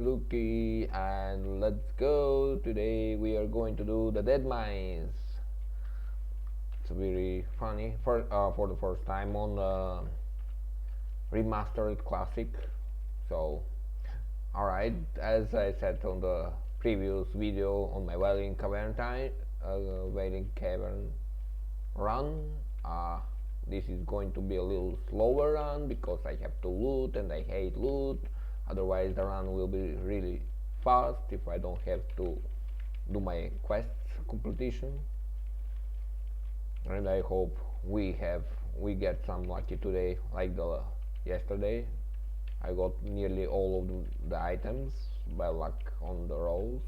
Lucky, and let's go. Today we are going to do the Deadmines. It's very funny for the first time on the remastered classic. So, alright, as I said on the previous video on my Wailing Cavern run, this is going to be a little slower run because I have to loot and I hate loot. Otherwise the run will be really fast if I don't have to do my quests completion. And I hope we get some lucky today like the yesterday. I got nearly all of the items by luck on the rolls.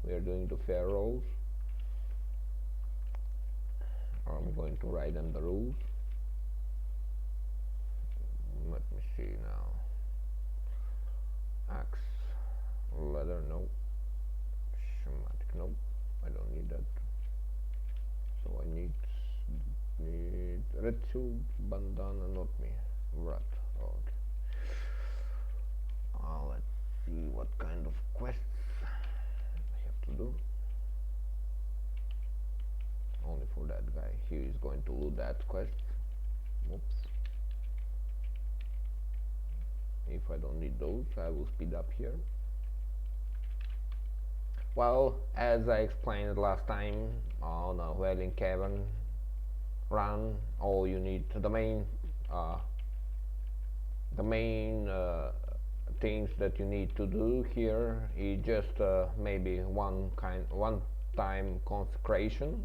We are doing the fair rolls. I'm going to write them the rules. Let me see now. Axe, leather, no. Schematic, no. I don't need that. So I need red suit, bandana, not me. Rat. Okay. Let's see what kind of quests I have to do. Only for that guy. He is going to loot that quest. Oops. If I don't need those, I will speed up here. Well, as I explained last time on a Wailing Cavern run, all you need the main things that you need to do here is just maybe one time consecration.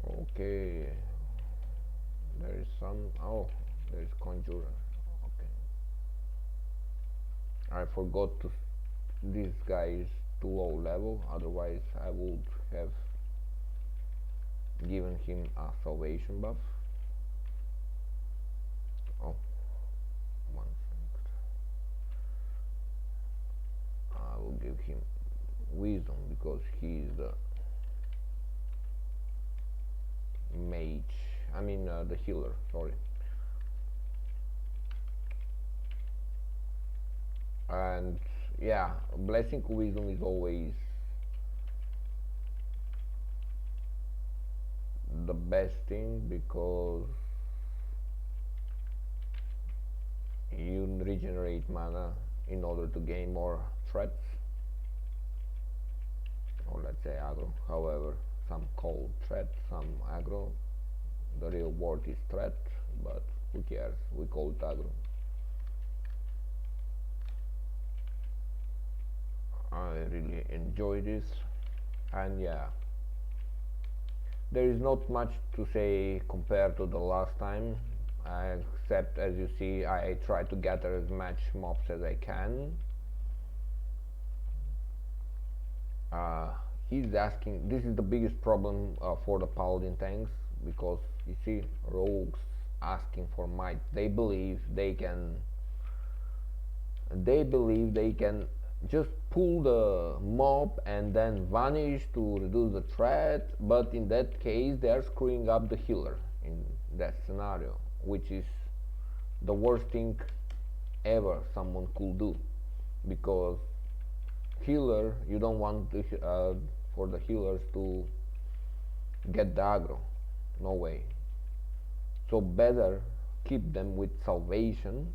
Okay, there is there is conjurer. Okay, I forgot to this guy is too low level, otherwise I would have given him a salvation buff. Oh, one second. I will give him wisdom because he is the mage. I mean the healer, sorry. And yeah, blessing wisdom is always the best thing because you regenerate mana in order to gain more threats, or let's say aggro. However, some call threat, some aggro. The real word is threat, but who cares? We call it aggro. I really enjoy this, and yeah, there is not much to say compared to the last time, except as you see I try to gather as much mobs as I can. He's asking, this is the biggest problem for the Paladin tanks, because you see rogues asking for might. They believe they can just pull the mob and then vanish to reduce the threat, but in that case they are screwing up the healer in that scenario, which is the worst thing ever someone could do, because healer, you don't want for the healers to get the aggro, no way. So better keep them with salvation.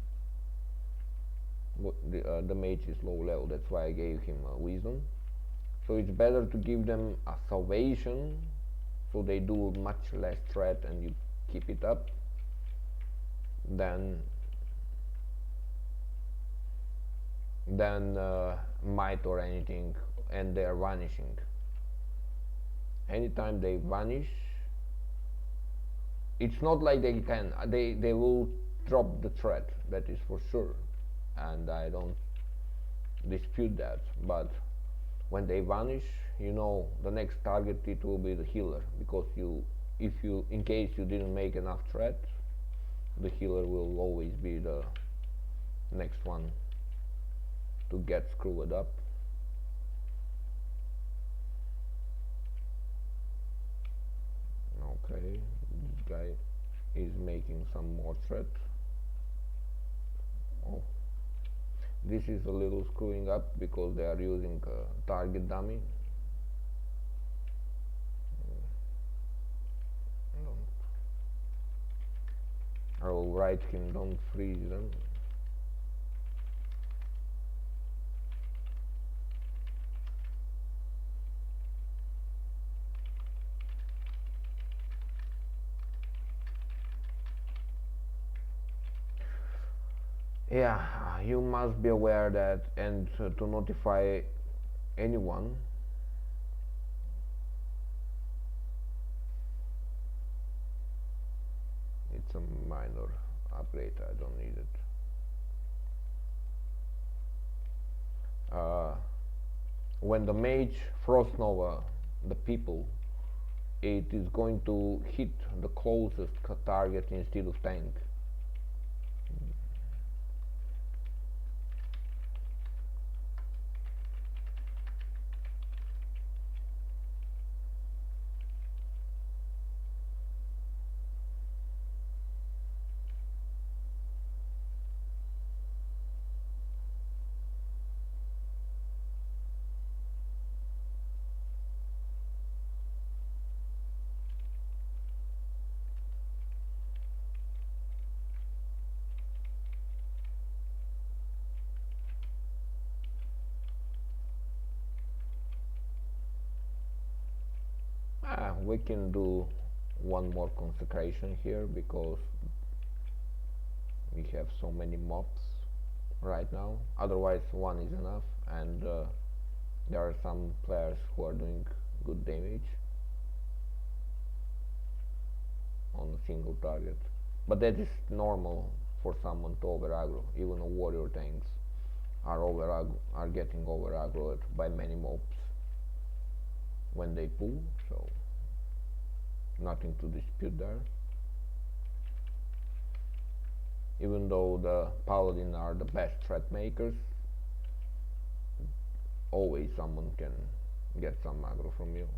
The mage is low level, that's why I gave him wisdom. So it's better to give them a salvation so they do much less threat and you keep it up than might or anything and they are vanishing. Anytime they vanish, it's not like they will drop the threat, that is for sure, and I don't dispute that, but when they vanish, you know the next target it will be the healer, because in case you didn't make enough threat, the healer will always be the next one to get screwed up. Okay, this guy is making some more threat. This is a little screwing up because they are using target dummy. I will write him, don't freeze them. Yeah, you must be aware that, and to notify anyone. It's a minor upgrade, I don't need it. When the mage Frost Nova the people, it is going to hit the closest target instead of tank. We can do one more consecration here because we have so many mobs right now. Otherwise one is enough, and there are some players who are doing good damage on a single target, but that is normal for someone to over aggro. Even a warrior tanks are getting over aggroed by many mobs when they pull, so nothing to dispute there. Even though the Paladin are the best threat makers, always someone can get some aggro from you.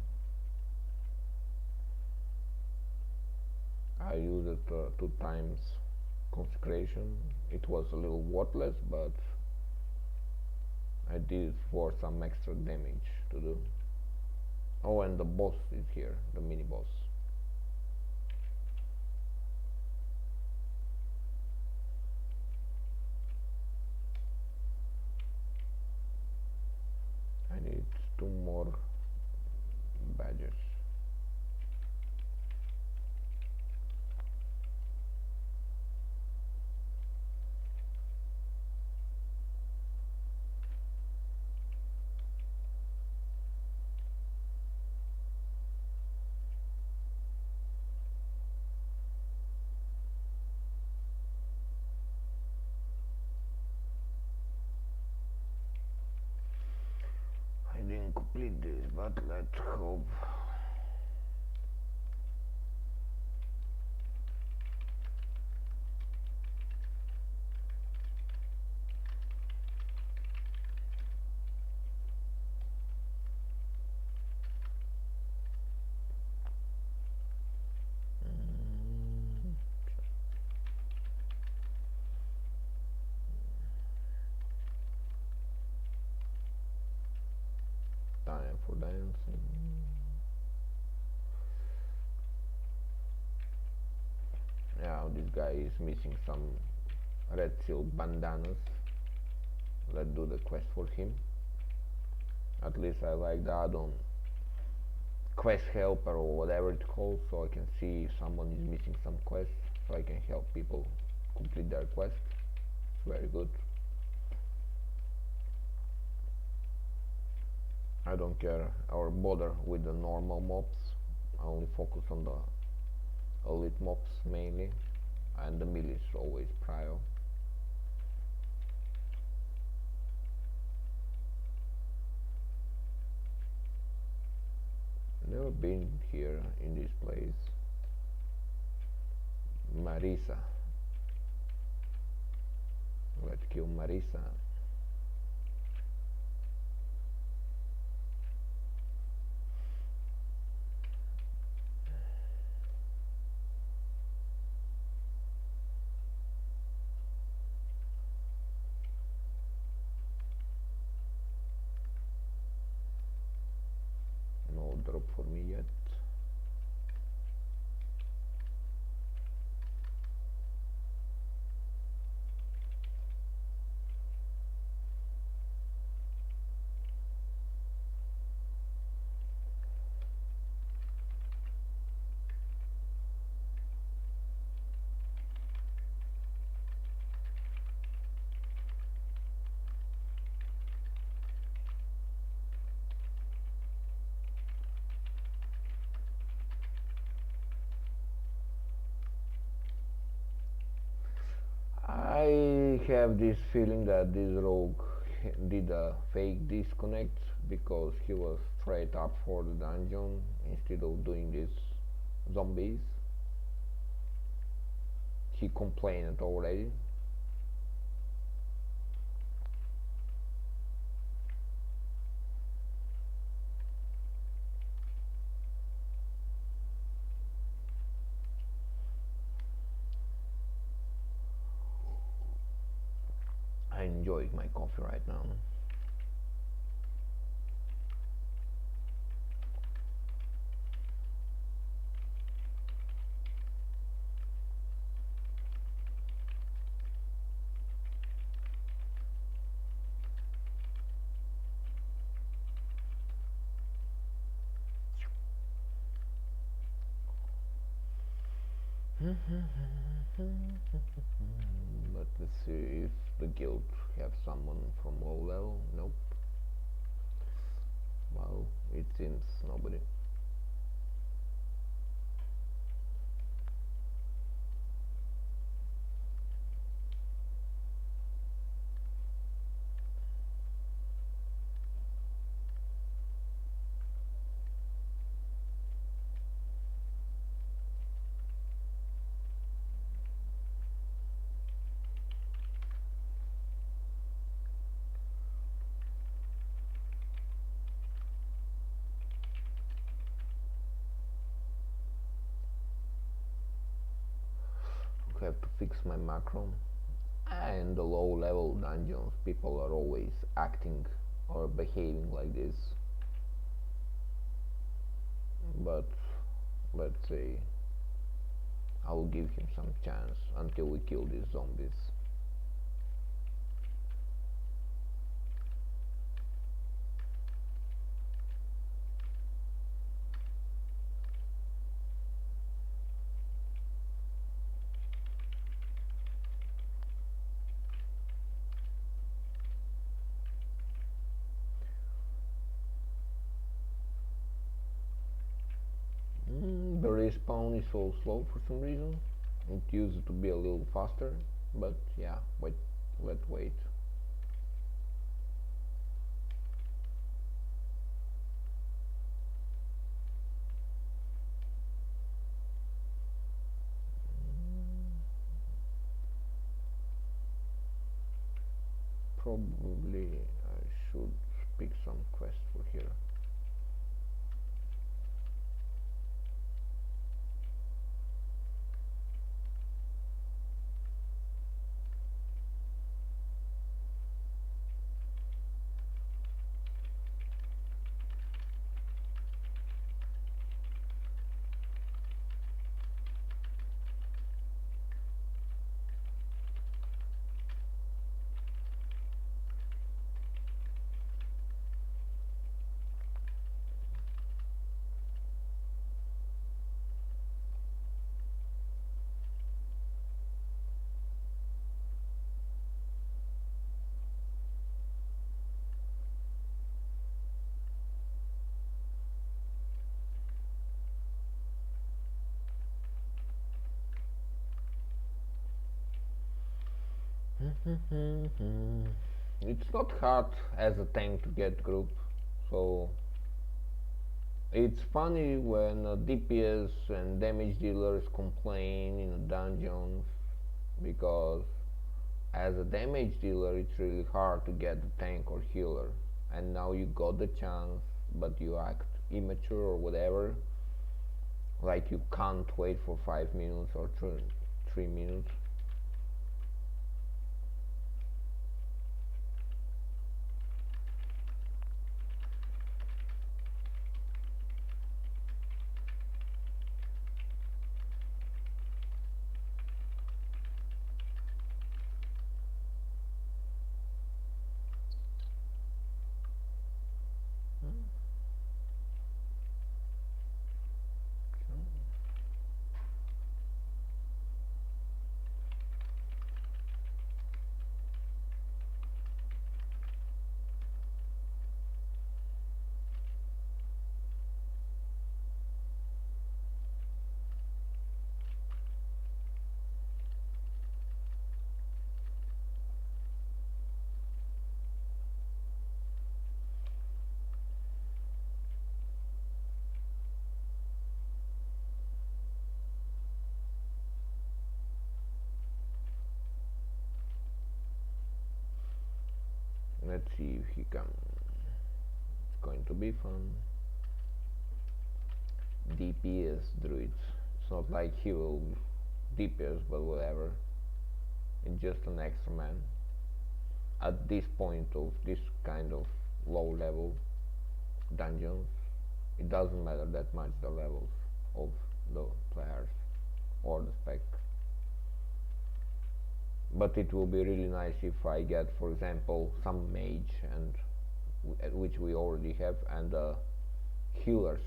I used it 2 times consecration. It was a little worthless, but I did it for some extra damage to do. Oh, and the boss is here, the mini boss. I need 2 more badges. I didn't complete this, but let's hope. Time for dancing. Now this guy is missing some red silk bandanas. Let's do the quest for him. At least I like the add-on quest helper or whatever it's called, so I can see if someone is missing some quests, so I can help people complete their quest. It's very good. I don't care or bother with the normal mobs. I only focus on the elite mobs mainly, and the melee is always prior. Never been here in this place. Marisa. Let's kill Marisa. have this feeling that this rogue did a fake disconnect because he was straight up for the dungeon instead of doing these zombies. He complained already. I enjoy my coffee right now. But let's see if the guild have someone from low level. Nope. Well, it seems nobody. I have to fix my macro. And the low level dungeons, people are always acting or behaving like this. But let's say I will give him some chance until we kill these zombies. The respawn is so slow for some reason. It used to be a little faster, but yeah, let's wait. Probably I should pick some quest for here. It's not hard as a tank to get group, so it's funny when DPS and damage dealers complain in a dungeon because as a damage dealer it's really hard to get the tank or healer, and now you got the chance but you act immature or whatever, like you can't wait for 5 minutes or 3 minutes. Let's see if he can. It's going to be fun. DPS druids. It's not like he will DPS, but whatever. It's just an extra man. At this point of this kind of low level dungeons, it doesn't matter that much the levels of the players or the spec. But it will be really nice if I get, for example, some mage, and which we already have, and healers,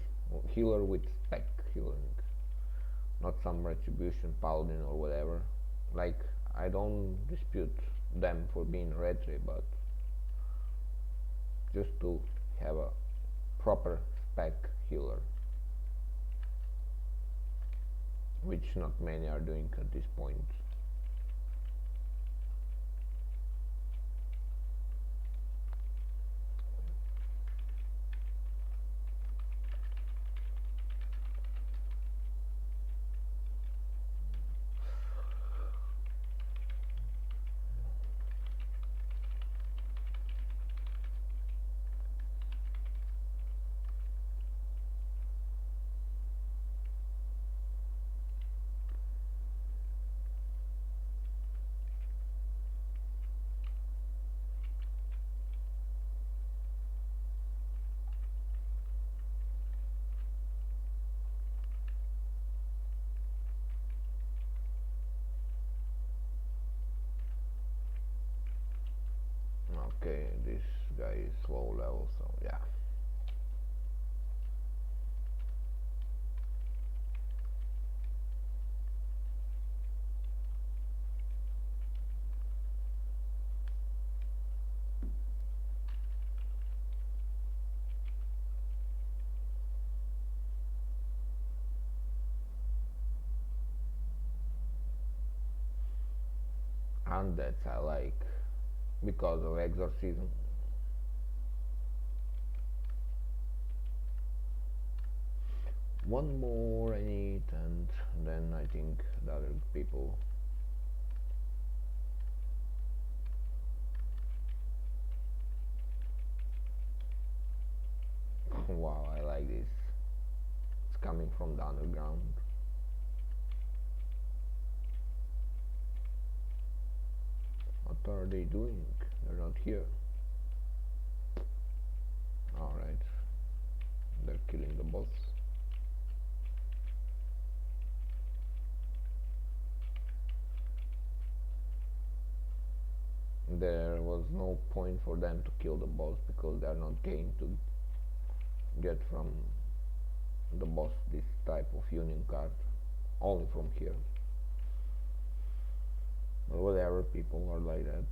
healer with spec healing, not some retribution paladin or whatever. Like, I don't dispute them for being retri, but just to have a proper spec healer, which not many are doing at this point. Okay, this guy is low level, so yeah. And that's I like because of exorcism. One more I need, and then I think the other people. Wow, I like this. It's coming from the underground. What are they doing? They're not here. Alright. They're killing the boss. There was no point for them to kill the boss because they're not going to get from the boss this type of union card only from here. But whatever, people are like that.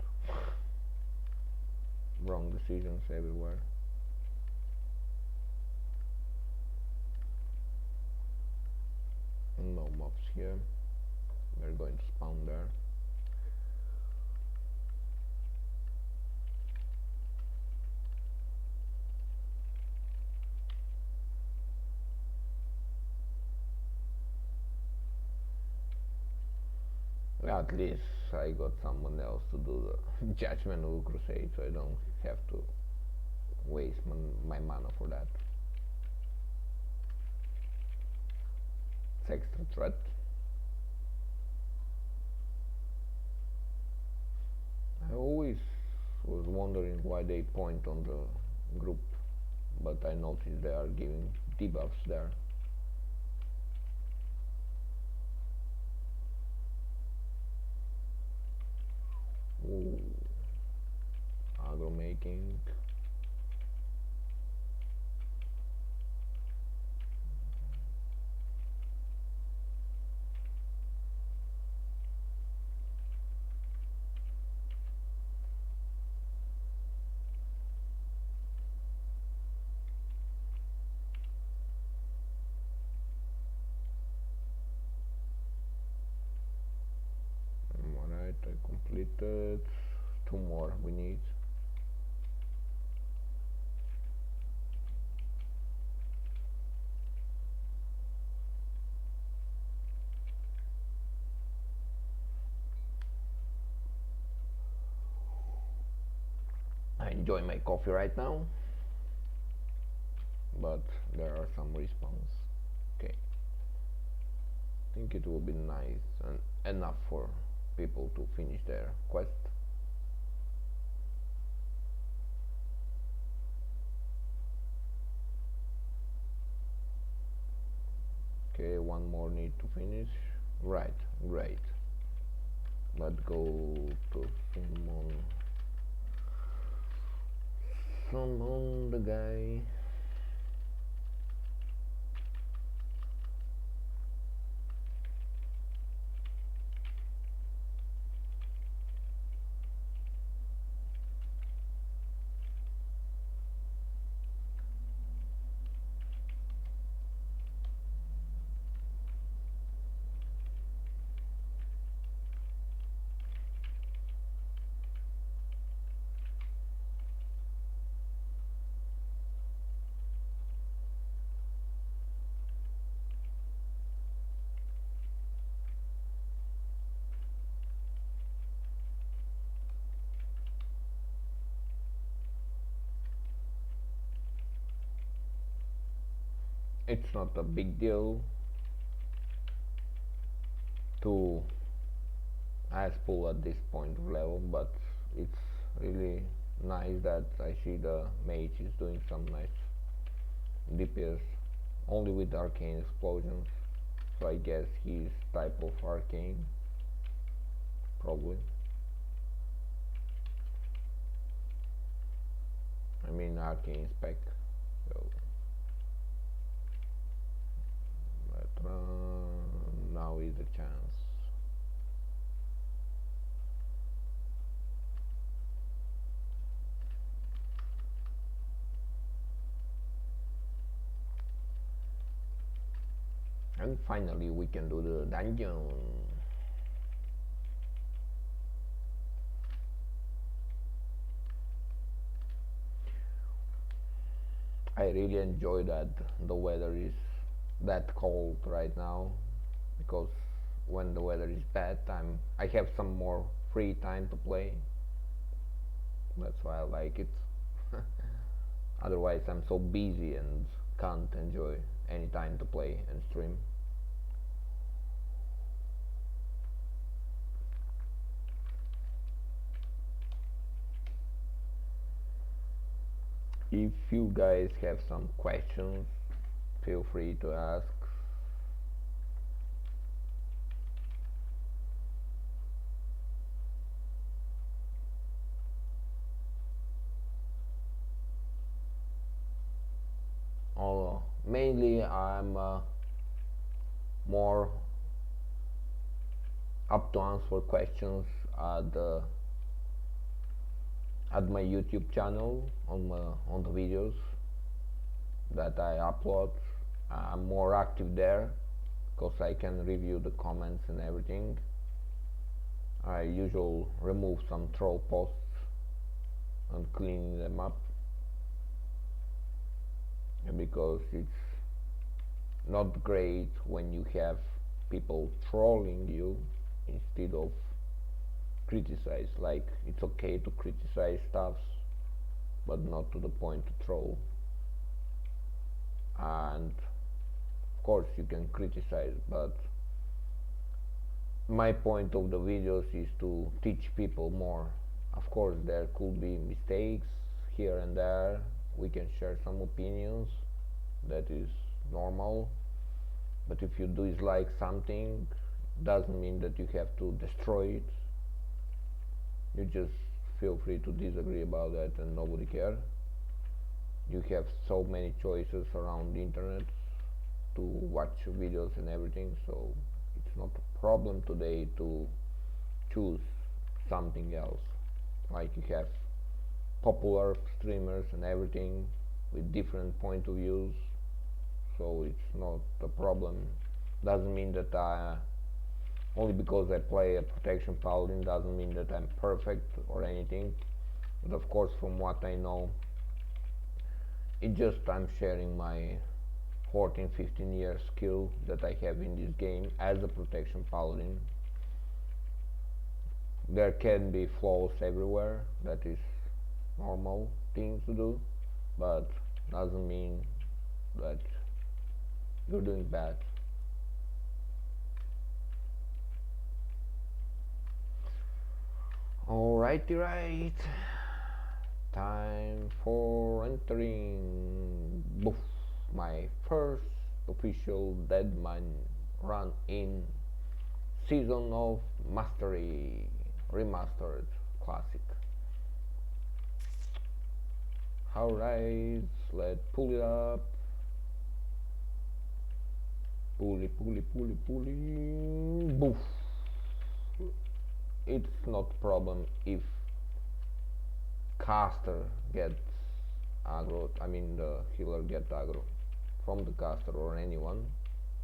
Wrong decisions everywhere. No mobs here. We're going to spawn there. At least I got someone else to do the Judgment of the Crusade, so I don't have to waste my mana for that. It's extra threat. I always was wondering why they point on the group, but I noticed they are giving debuffs there. Ooh. Agro making. Alright, I completed. 2 more we need. I enjoy my coffee right now, but there are some respawns. Okay, I think it will be nice and enough for people to finish their quest. Okay, one more need to finish. Right, great. Let's go to summon the guy. It's not a big deal to ice pool at this point of level, but it's really nice that I see the mage is doing some nice DPS only with arcane explosions, so I guess he's type of arcane, probably. I mean arcane spec. So but now is the chance. And finally we can do the dungeon. I really enjoy that the weather is that cold right now, because when the weather is bad I have some more free time to play. That's why I like it. Otherwise I'm so busy and can't enjoy any time to play and stream. If you guys have some questions, feel free to ask. Mainly I'm more up to answer questions at the at my YouTube channel on the videos that I upload. I'm more active there because I can review the comments and everything. I usually remove some troll posts and clean them up, because it's not great when you have people trolling you instead of criticize. Like, it's okay to criticize stuffs, but not to the point to troll. And of course you can criticize, but my point of the videos is to teach people more. Of course there could be mistakes here and there, we can share some opinions, that is normal, but if you dislike something, doesn't mean that you have to destroy it. You just feel free to disagree about that and nobody cares. You have so many choices around the internet to watch videos and everything, so it's not a problem today to choose something else. Like, you have popular streamers and everything with different point of views, so it's not a problem. Doesn't mean that only because I play a protection paladin doesn't mean that I'm perfect or anything, but of course from what I know, it just I'm sharing my 14-15 year skill that I have in this game as a protection paladin. There can be flaws everywhere, that is normal thing to do, but doesn't mean that you're doing bad. Alrighty, right. Time for entering my first official Deadmine run in Season of Mastery Remastered Classic. Alright, let's pull it up. Pulley, pulley, pulley, pulley. Boof. It's not a problem if caster gets aggro. I mean the healer gets aggro from the caster or anyone,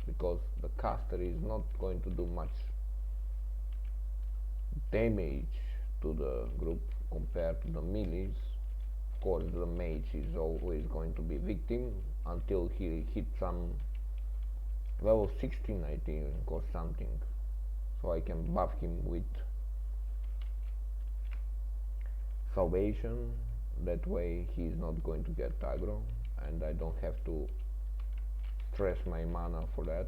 because the caster is not going to do much damage to the group compared to the melees. Of course, the mage is always going to be victim until he hits some level 16, I think, or something, so I can buff him with salvation. That way he's not going to get aggro and I don't have to stress my mana for that.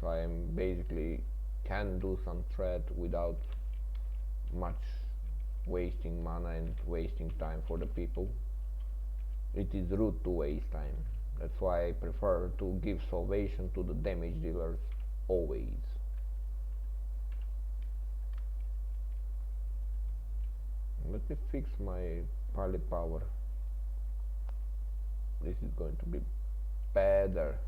So I am basically can do some threat without much wasting mana and wasting time for the people. It is rude to waste time. That's why I prefer to give salvation to the damage dealers always. Let me fix my parley power. This is going to be better.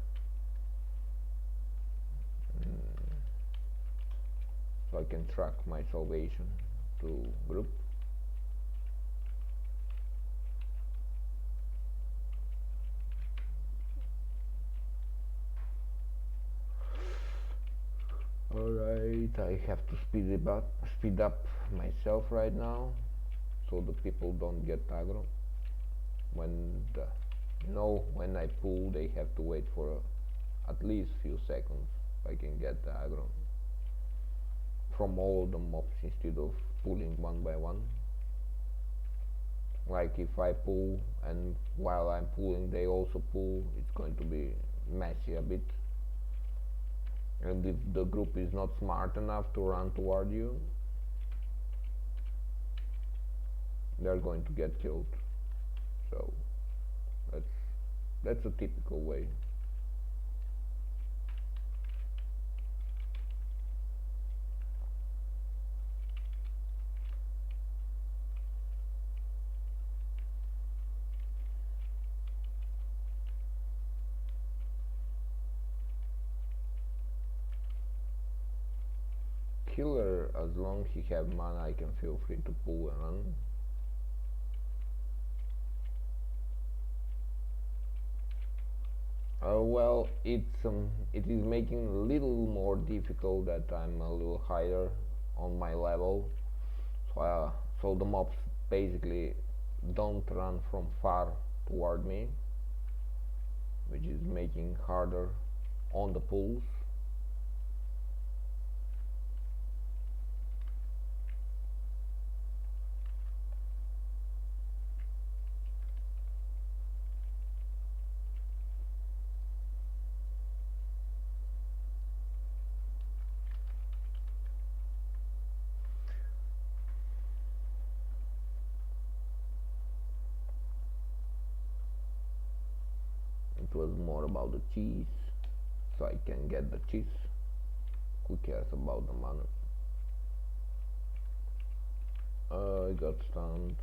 So I can track my salvation to group. Alright, I have to speed up myself right now, so the people don't get aggro. When when I pull, they have to wait for at least few seconds. I can get the aggro from all the mobs instead of pulling one by one. Like if I pull and while I'm pulling they also pull, it's going to be messy a bit. And if the group is not smart enough to run toward you, they're going to get killed. So that's a typical way. Killer, as long as he have mana, I can feel free to pull and run. Well, it is making a little more difficult that I'm a little higher on my level, so the mobs basically don't run from far toward me, which is making harder on the pulls. It was more about the cheese, so I can get the cheese. Who cares about the mana? I got stunned.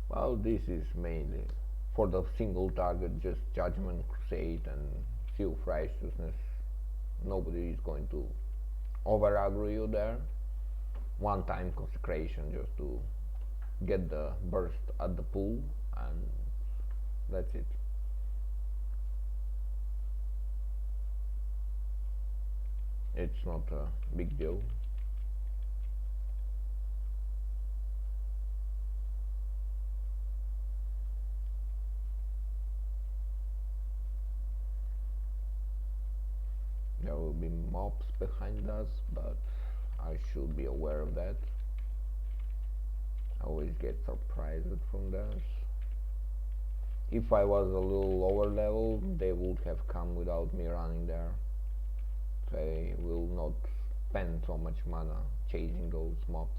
Well, this is mainly for the single target, just Judgment Crusade and Seal of Righteousness. Nobody is going to over aggro you there. One time consecration just to get the burst at the pool, and that's it. It's not a big deal. mobs behind us, but I should be aware of that. I always get surprised from this. If I was a little lower level, they would have come without me running there. They will not spend so much mana chasing those mobs.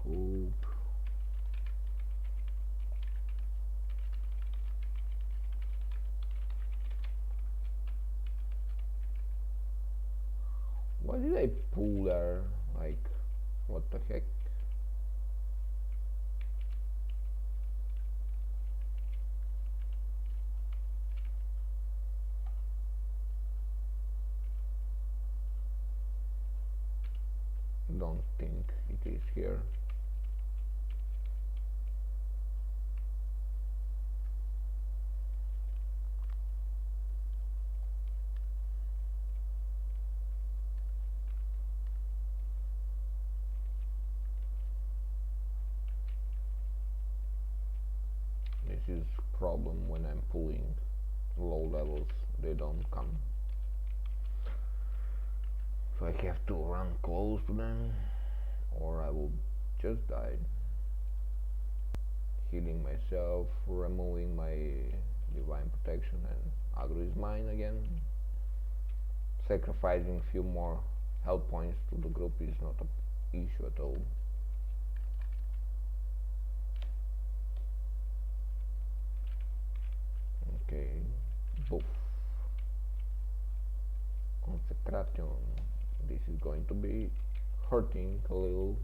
Hope. Why did I pull there? Like, what the heck? Don't think it is here. This is problem when I'm pulling low levels, they don't come. So I have to run close to them, or I will just die. Healing myself, removing my divine protection, and aggro is mine again. Sacrificing a few more health points to the group is not an issue at all. Okay, boof. Consecration. This is going to be hurting a little.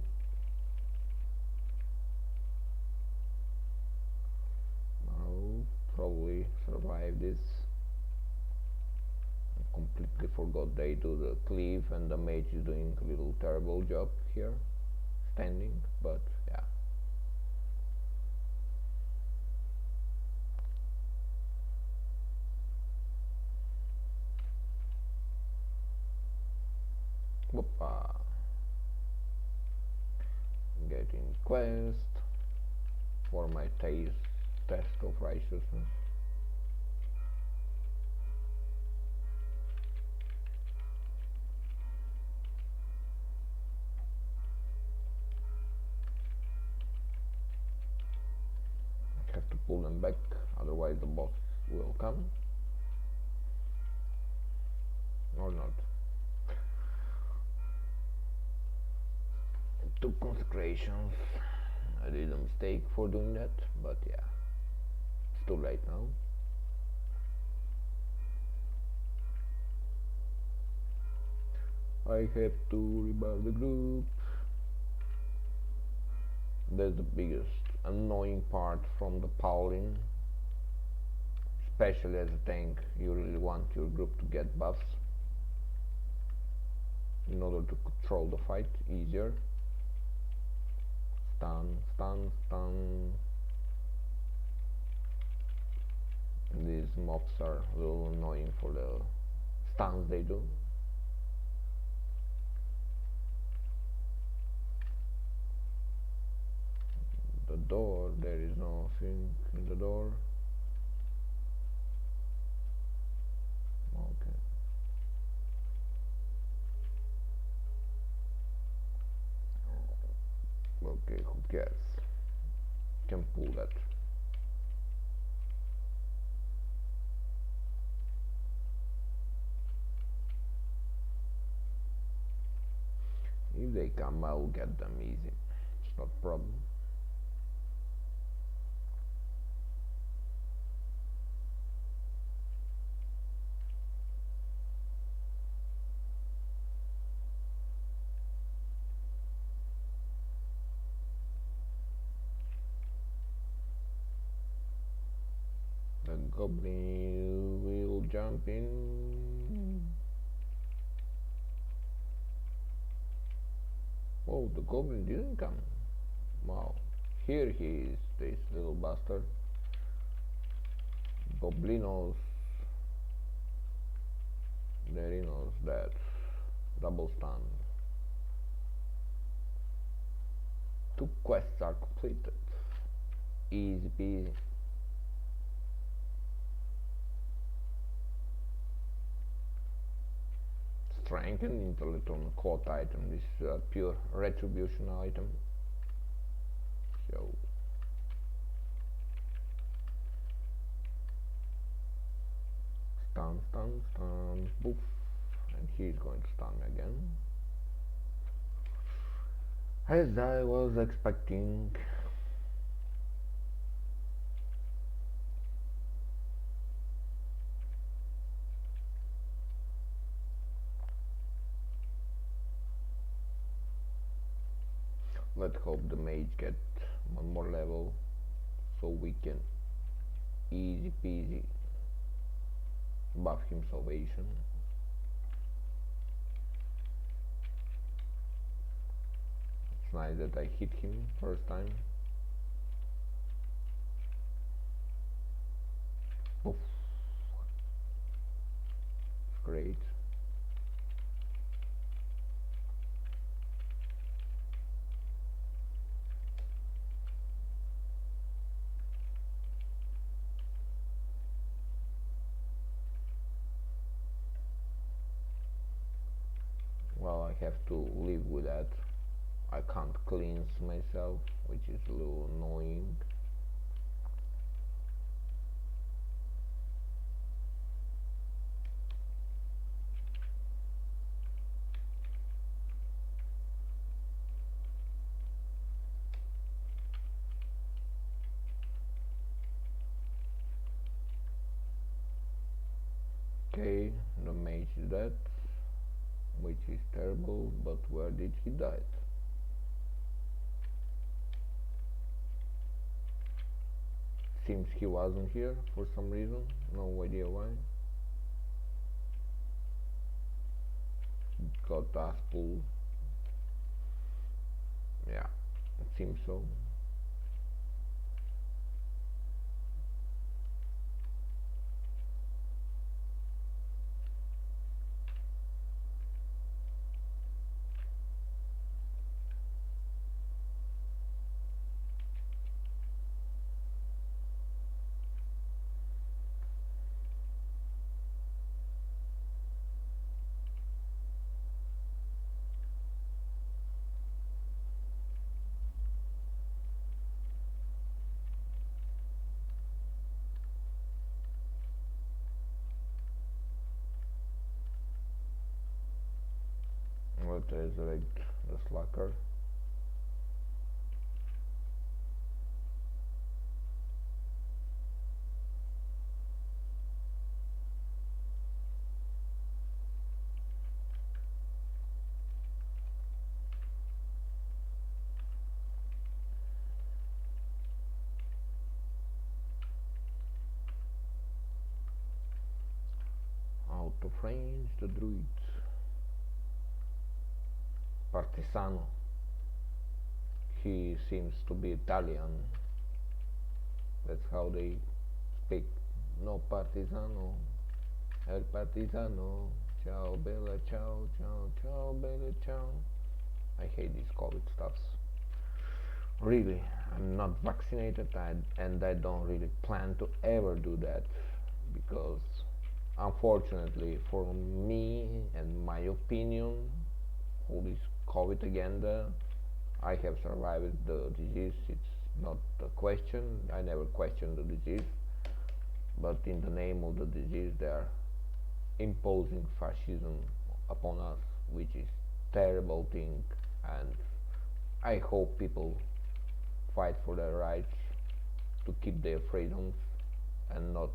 I'll probably survive this. I completely forgot they do the cleave, and the mage is doing a little terrible job here, standing, but yeah. Whoopa. Getting quest for my test of righteousness. I have to pull them back, otherwise the boss will come. Or not. Two consecrations. I did a mistake for doing that, but yeah, it's too late now. I have to rebuild the group. That's the biggest annoying part from the Paladin. Especially as a tank, you really want your group to get buffs in order to control the fight easier. Stun, stun, stun. And these mobs are a little annoying for the stuns they do. The door, there is nothing in the door. Okay. Okay, who cares? Can pull that. If they come, I will get them easy. It's not a problem. The goblin will jump in. Oh, the goblin didn't come. Wow. Here he is, this little bastard. Goblinos. There he knows that. Double stun. 2 quests are completed. Easy peasy. ranked intellect on quote item. This is a pure retribution item. So stun, stun, stun, boof, and he's going to stun me again. As I was expecting. Let's hope the mage get one more level so we can easy peasy buff him salvation. It's nice that I hit him first time. Oof. Great. Well, I have to live with that. I can't cleanse myself, which is a little annoying. Okay, the mage is dead, which is terrible, but where did he die? Seems he wasn't here for some reason, no idea why. Got us pulled. Yeah, it seems so. Let's resurrect the slacker. Out of range, the druid. Partisano. He seems to be Italian. That's how they speak. No partisano. El partisano. Ciao bella ciao, ciao, ciao bella ciao. I hate these COVID stuffs. Really, I'm not vaccinated, and I don't really plan to ever do that, because unfortunately for me and my opinion, all this COVID agenda, I have survived the disease. It's not a question. I never questioned the disease, but in the name of the disease they are imposing fascism upon us, which is terrible thing, and I hope people fight for their rights to keep their freedoms and not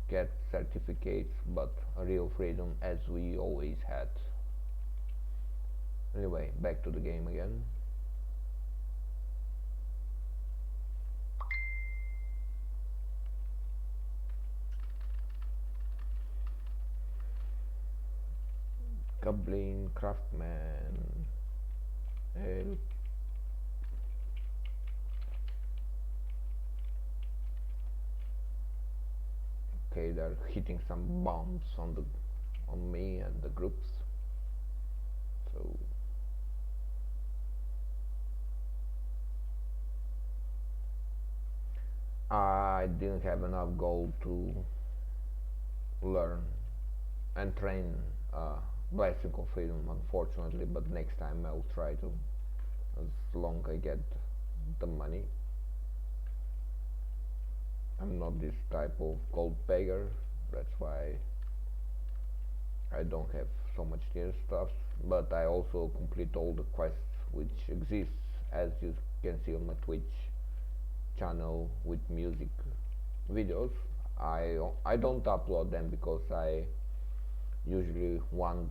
get certificates, but a real freedom as we always had. Anyway, back to the game again. Goblin, Craftman, help. Okay, they're hitting some bombs on me and the groups. So I didn't have enough gold to learn and train Blessing of freedom, unfortunately, but next time I'll try to, as long I get the money. I'm not this type of gold beggar, that's why I don't have so much tier stuff, but I also complete all the quests which exists, as you can see on my Twitch channel with music videos. I don't upload them because I usually want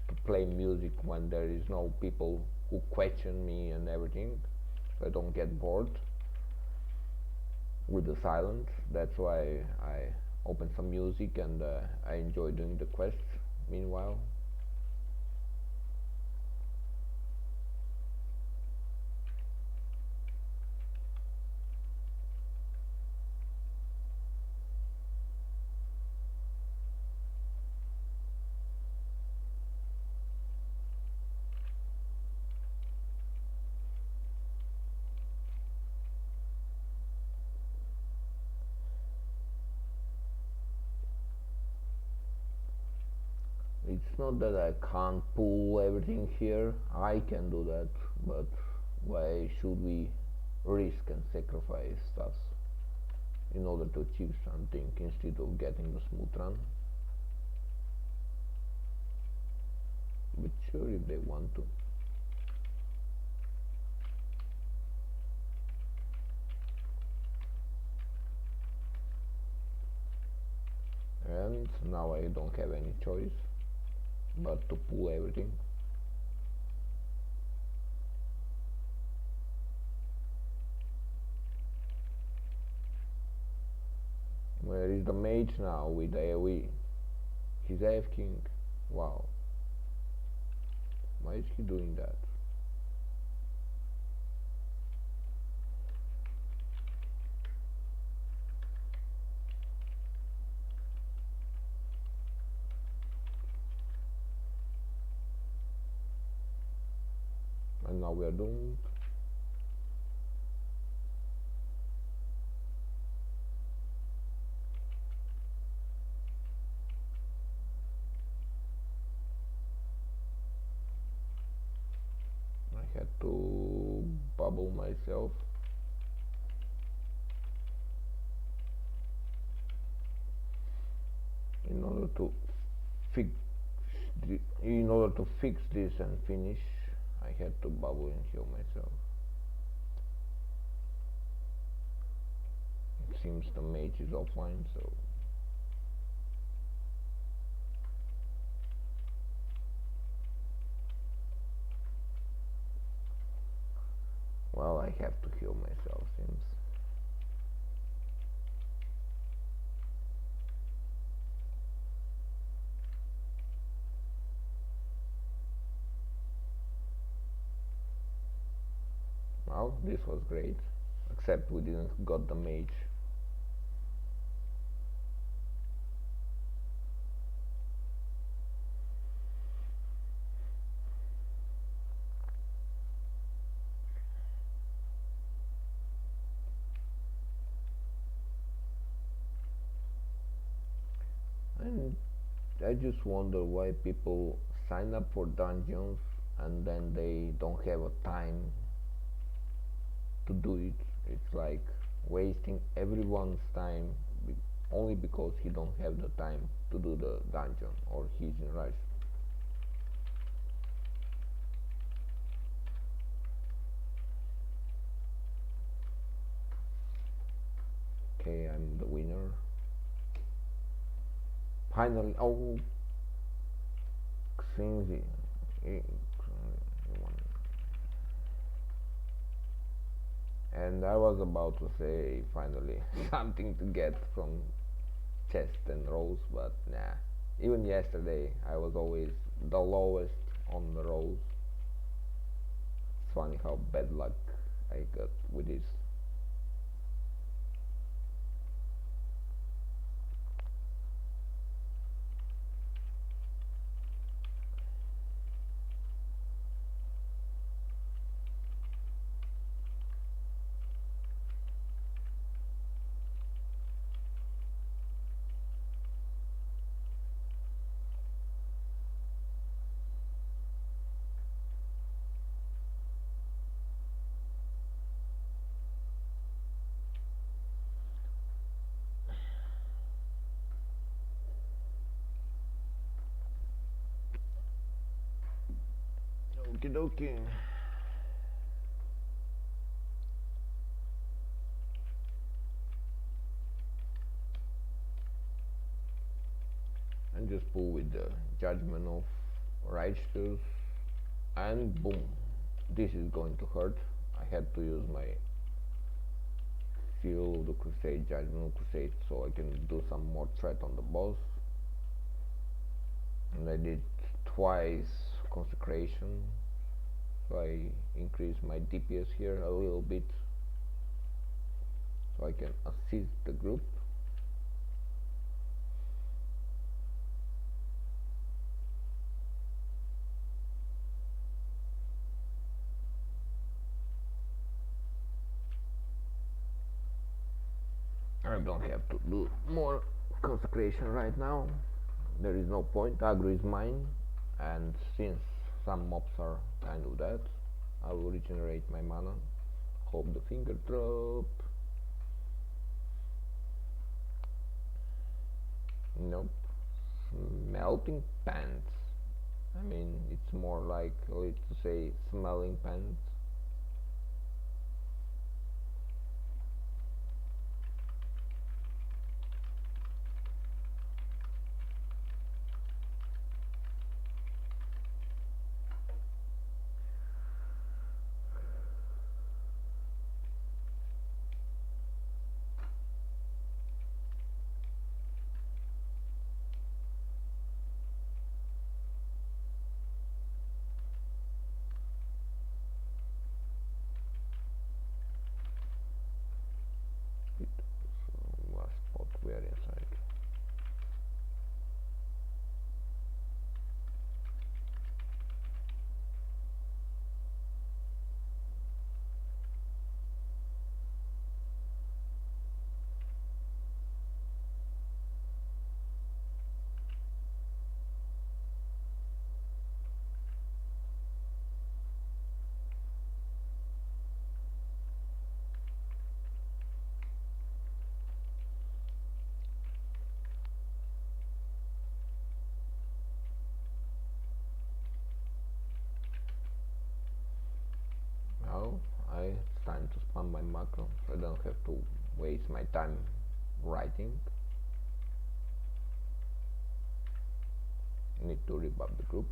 to play music when there is no people who question me and everything, so I don't get bored with the silence. That's why I open some music and I enjoy doing the quests meanwhile. It's not that I can't pull everything here, I can do that, but why should we risk and sacrifice stuff in order to achieve something instead of getting the smooth run? But sure, if they want to. And now I don't have any choice but to pull everything. Where is the mage now with AoE? He's AF King. Wow. Why is he doing that? And now we are doomed. I had to bubble myself. In order to fix this and finish, I had to bubble and heal myself. It seems the mage is offline, so well, I have to heal myself, seems. Well, this was great, except we didn't got the mage. And I just wonder why people sign up for dungeons and then they don't have a time to do it. It's like wasting everyone's time only because he don't have the time to do the dungeon or he's in rush. Okay, I'm the winner. Finally, oh, Xinzi. And I was about to say finally something to get from chest and rolls, but nah. Even yesterday I was always the lowest on the rolls. It's funny how bad luck I got with this. Okie dokie. And just pull with the judgment of righteous, and boom, this is going to hurt. I had to use my Seal of the Crusade, Judgment of Crusade, so I can do some more threat on the boss. And I did twice consecration, so I increased my DPS here a little bit so I can assist the group. I don't have to do more consecration right now. There is no point. Aggro is mine, and since some mobs are kind of that, I will regenerate my mana. Hope the finger drop. Nope. Melting pants. I mean, it's more like, let's say, smelling pants. Last spot we are inside. Now it's time to spam my macro so I don't have to waste my time writing. Need to rebuff the group.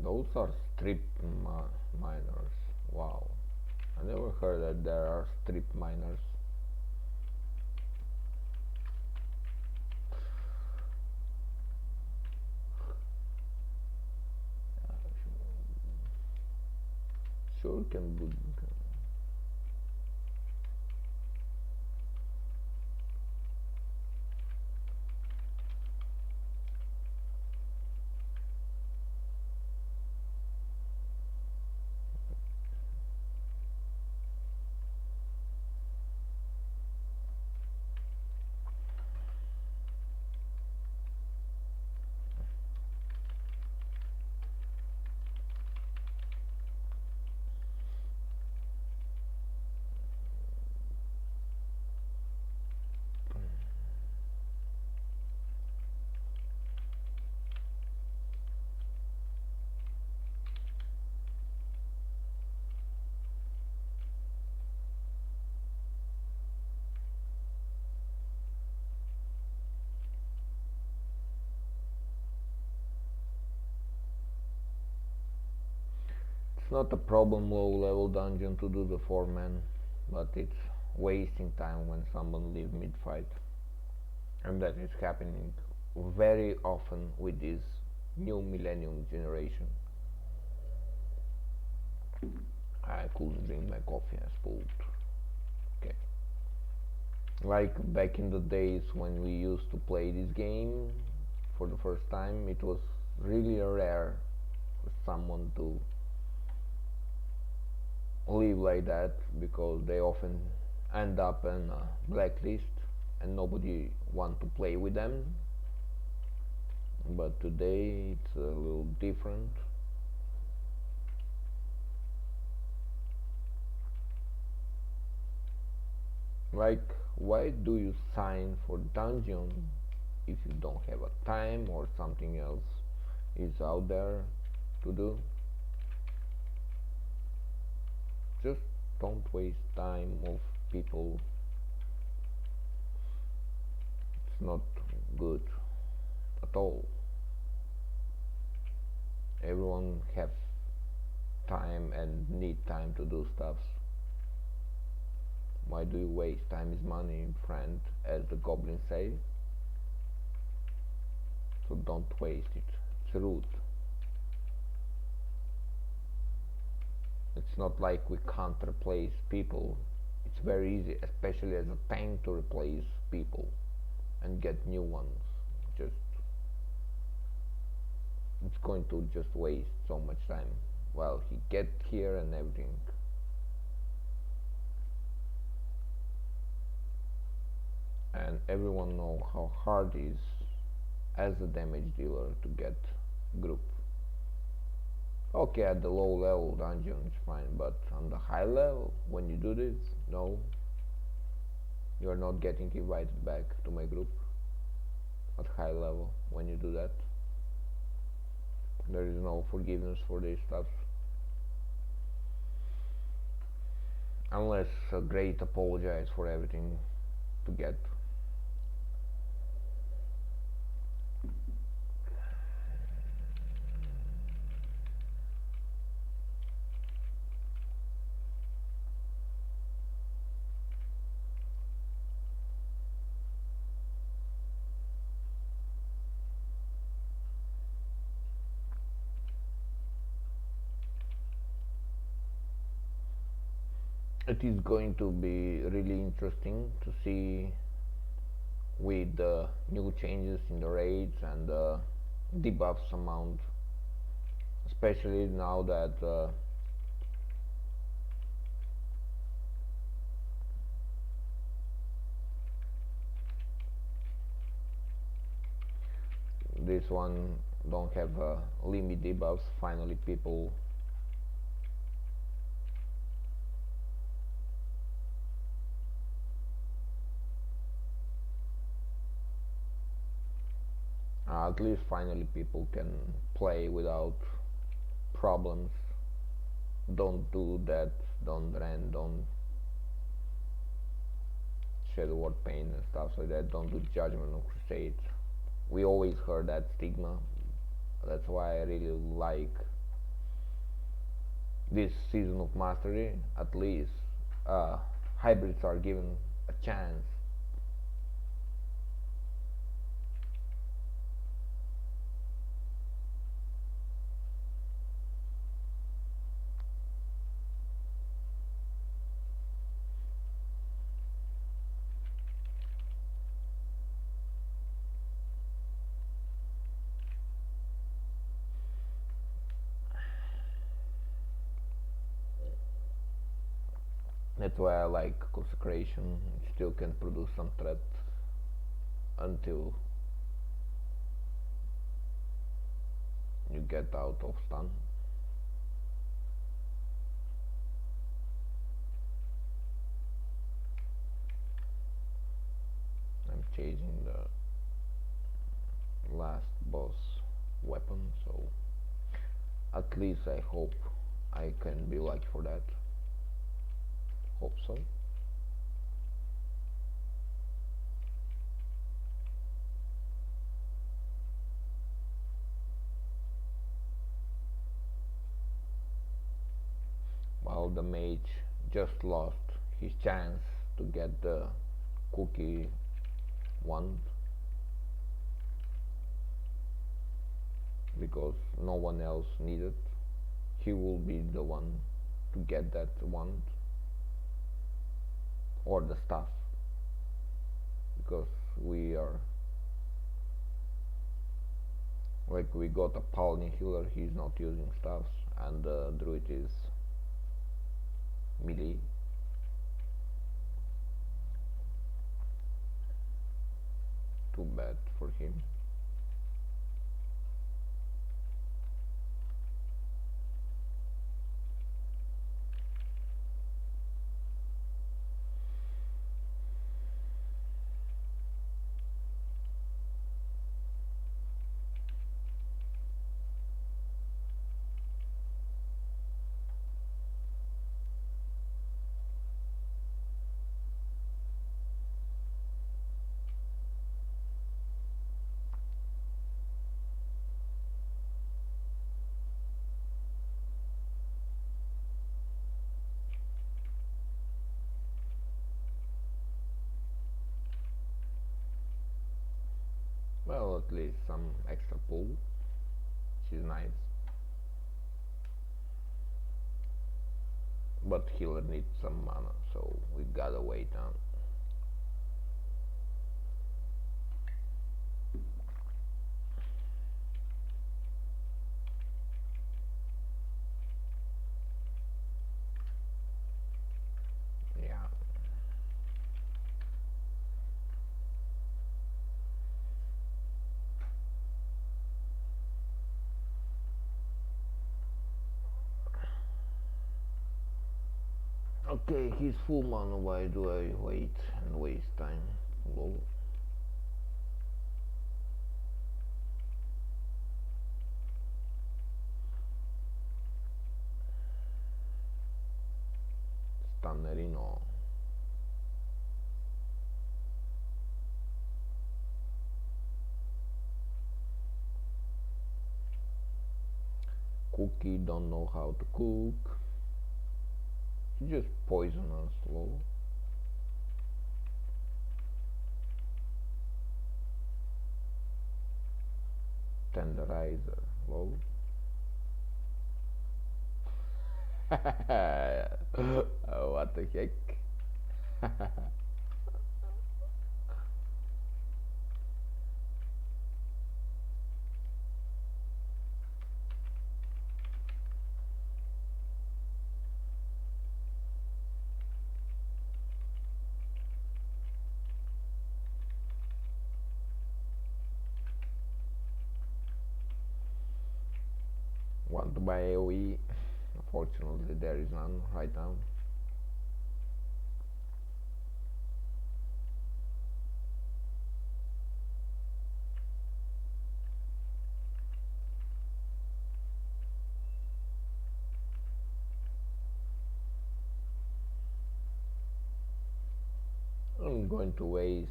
Those are strip miners. Wow, I never heard that there are strip miners. Sure can do. It's not a problem low level dungeon to do the 4-man, but it's wasting time when someone leave mid fight. And that is happening very often with this new millennium generation. I couldn't drink my coffee as pulled. Okay. Like back in the days when we used to play this game for the first time, it was really rare for someone to live like that because they often end up in a blacklist and nobody want to play with them. But today it's a little different. Like, why do you sign for dungeon if you don't have a time or something else is out there to do? Just don't waste time of people. It's not good at all. Everyone have time and need time to do stuff. Why do you waste? Time is money, friend, as the goblins say. So don't waste it. It's rude. It's not like we can't replace people. It's very easy, especially as a tank, to replace people and get new ones. Just it's going to just waste so much time while he get here and everything. And everyone know how hard it is as a damage dealer to get group. Okay, at the low level dungeon it's fine, but on the high level, when you do this, no, you are not getting invited back to my group. At high level, when you do that, there is no forgiveness for this stuff. Unless a great apologize for everything to get. It is going to be really interesting to see with the new changes in the raids and the debuffs amount, especially now that this one don't have limit debuffs. Finally people at least finally people can play without problems. Don't do that, don't run, don't shadow word pain and stuff like that, don't do judgment of crusades. We always heard that stigma. That's why I really like this season of mastery. At least hybrids are given a chance. That's why I like consecration. It still can produce some threat until you get out of stun. I'm chasing the last boss weapon, so at least I hope I can be lucky for that. Hope so. While the mage just lost his chance to get the cookie wand because no one else needed, he will be the one to get that wand or the staff, because we are like we got a Paladin healer, he's not using staffs, and the druid is melee. Too bad for him. Well, at least some extra pull, which is nice. But healer needs some mana, so we gotta wait on. Yeah. Okay, he's full mana, why do I wait and waste time? Lol. Stannerino. Cookie don't know how to cook. He just poison us, lol. Tenderizer, lol. Oh, what the heck? Want to buy AoE? Unfortunately, there is none right now. I'm going to waste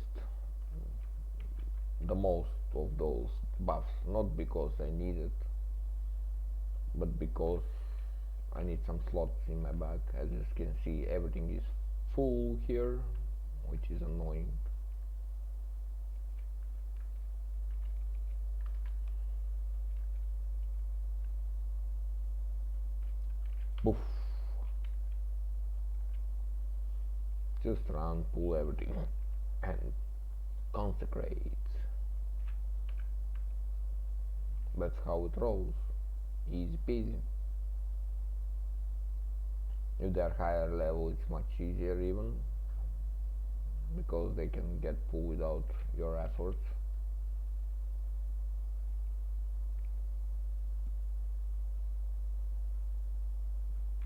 the most of those buffs, not because I need it, but because I need some slots in my bag. As you can see, everything is full here, which is annoying. Boof. Just run, pull everything, and consecrate. That's how it rolls. Easy peasy. If they're higher level, it's much easier even, because they can get pulled without your efforts.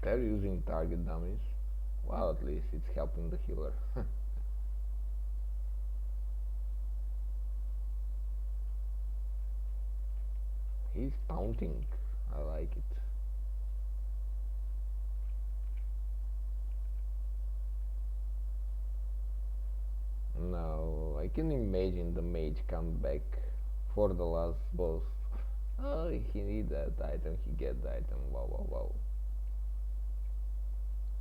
They're using target dummies. Well, at least it's helping the healer. He's taunting. I like it. Now I can imagine the mage come back for the last boss. Oh, he need that item, he get the item. Wow, wow, wow.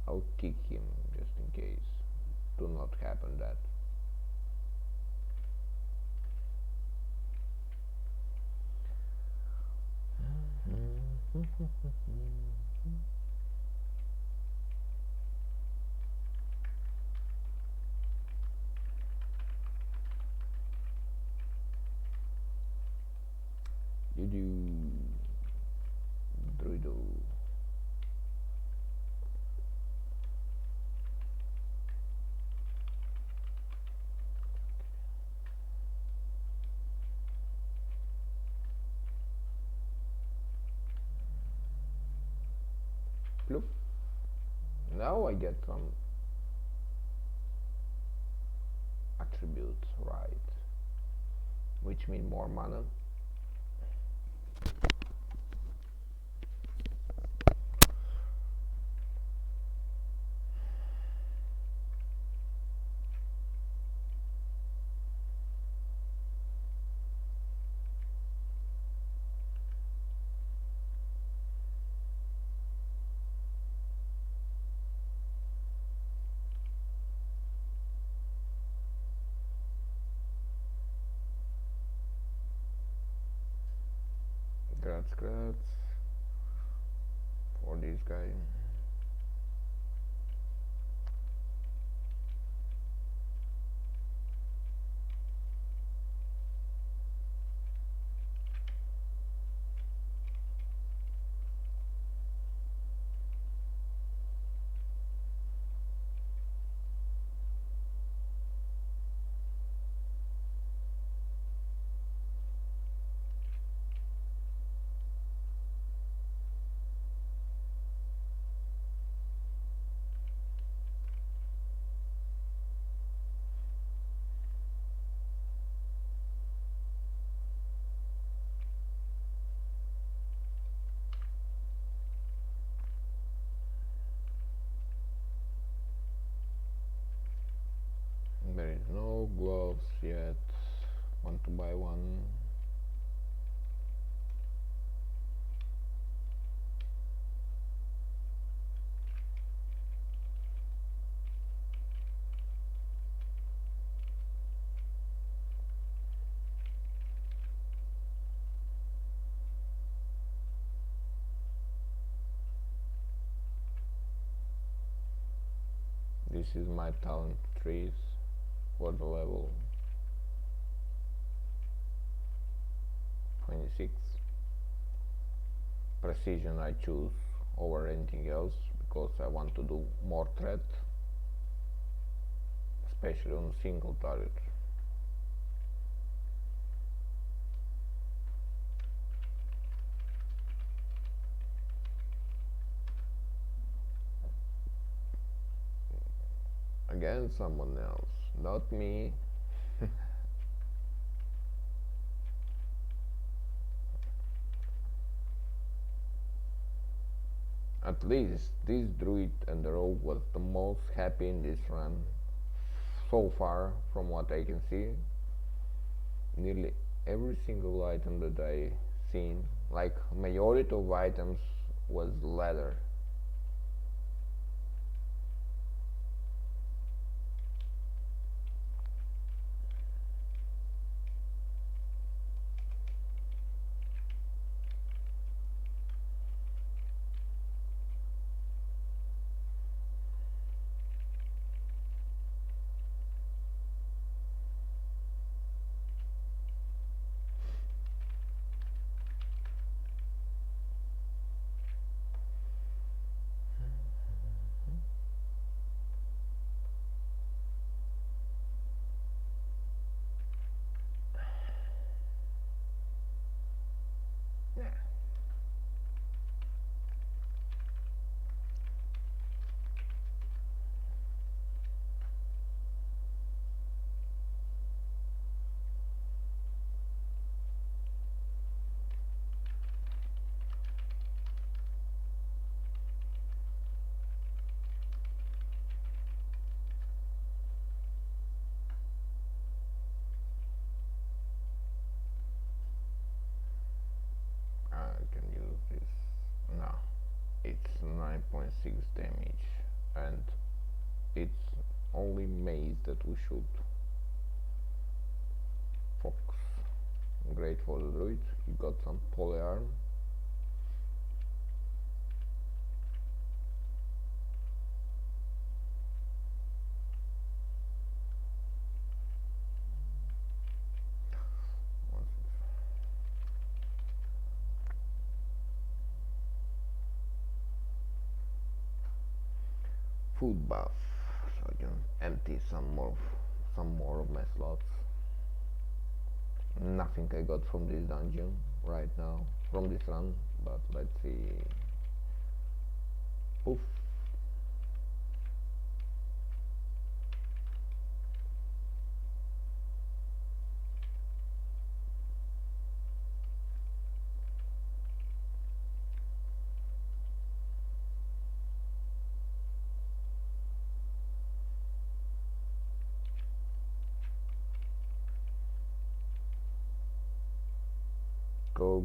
I'll kick him just in case. Do not happen that. You Druido. Bloop. Now I get some attributes, right? Which mean more mana. Grats for this guy. There is no gloves yet. Want to buy one? This is my talent trees for the level 26. Precision I choose over anything else because I want to do more threat, especially on single target. Again, someone else, not me. At least this druid and the rogue was the most happy in this run so far from what I can see. Nearly every single item that I seen, like majority of items, was leather. I can use this. No, it's 9.6 damage, and it's only maze that we should focus. Great for the druid. He got some polyarm. food buff, so I can empty some more of my slots. Nothing I got from this dungeon right now, from this run, but let's see. Poof. Go,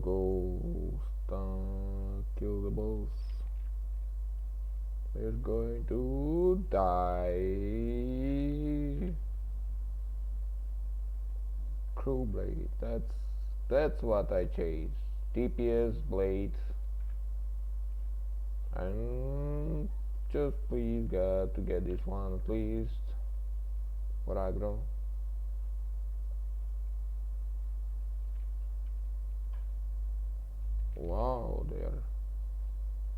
go, kill the boss. They're going to die. Crew blade. That's what I chase. DPS blade. And just please got to get this one at least for aggro. Wow, they are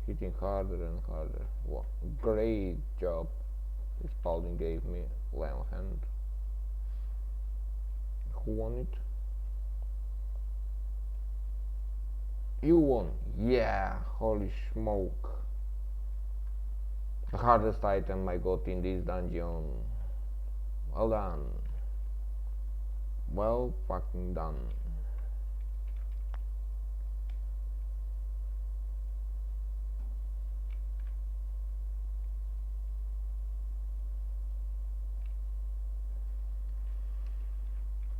hitting harder and harder. Wow, great job. This Paladin gave me lamb hand. Who won it? You won. Yeah, holy smoke. The hardest item I got in this dungeon. Well done. Well fucking done.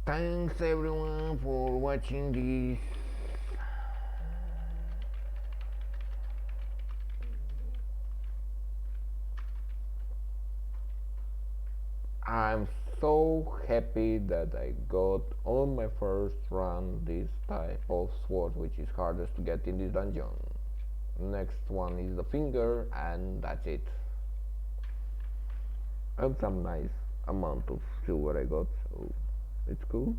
Thanks everyone for watching this. I'm so happy that I got on my first run this type of sword, which is hardest to get in this dungeon. Next one is the finger, and that's it. And some nice amount of silver I got, so it's cool.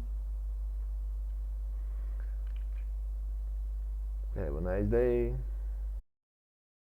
Have a nice day.